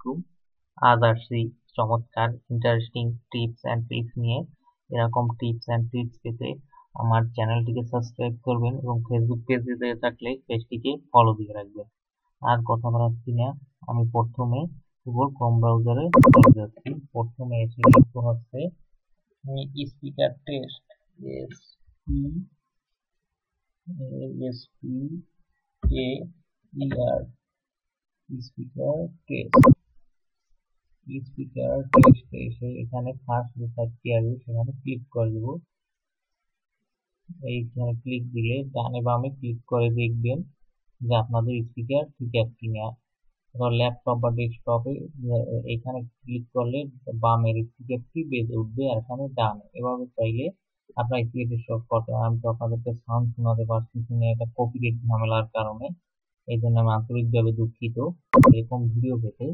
Washroom. আজ আসছি চমৎকার ইন্টারেস্টিং টিপস অ্যান্ড ট্রিক্স নিয়ে। এরকম টিপস অ্যান্ড ট্রিক্স পেতে আমার চ্যানেলটিকে সাবস্ক্রাইব করবেন এবং ফেসবুক পেজে থাকলে পেজটিকে ফলো দিয়ে রাখবেন। আর কথা বাড়াচ্ছি না, আমি প্রথমে গুগল ক্রোম ব্রাউজারে চলে যাচ্ছি। প্রথমে এসে লিখতে হচ্ছে speaker test, SPAR, speaker test. Speaker test এসে এখানে ফার্স্ট যে সাইটটি আসবে সেখানে ক্লিক করে দেবো। এইখানে ক্লিক দিলে ডানে বামে ক্লিক করে দেখবেন যে আপনাদের স্পিকার ঠিক আছে কিনা। ল্যাপটপ বা ডেস্কটপে এখানে ক্লিক করলে বামের স্পিকারটি বেজে উঠবে আর এখানে ডানে। এভাবে চাইলে আপনার স্পিকারটি সব করতে পারেন। আমি তো আপনাদেরকে সাউন্ড শোনাতে পারছি না, এটা কপিরাইট ঝামেলার কারণে। এই জন্য আমি আন্তরিকভাবে দুঃখিত। এরকম ভিডিও পেতে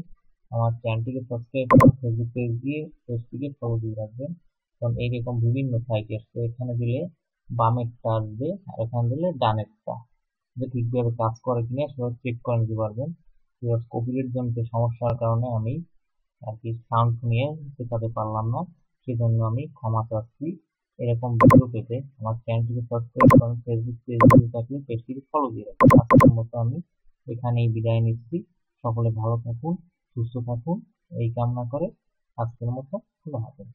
আমার চ্যানেলটিকে সাবস্ক্রাইব করে ফেসবুক পেজটিকে ফলো দিয়ে রাখবেন, কারণ এইরকম বিভিন্ন সাইট আসছে। এখানে দিলে বামেরটা আসবে আর এখানে দিলে ডানেরটা, যে ঠিকভাবে কাজ করে কিনা সেটা চেক করে নিতে পারবেন। কপিরাইট জনিত সমস্যার কারণে আমি আর কি সাউন্ড শুনিয়ে শেখাতে পারলাম না, সেজন্য আমি ক্ষমা চাচ্ছি। এরকম ভিডিও পেতে আমার চ্যানেলটিকে সাবস্ক্রাইব করুন, ফেসবুক পেজে থাকলে পেজটিকে ফলো দিয়ে রাখুন। আজকের মতো আমি এখানেই বিদায় নিচ্ছি। সকলে ভালো থাকুন, সুস্থ থাকুন এই কামনা করে আজকের মতো খোলা হাফেজ।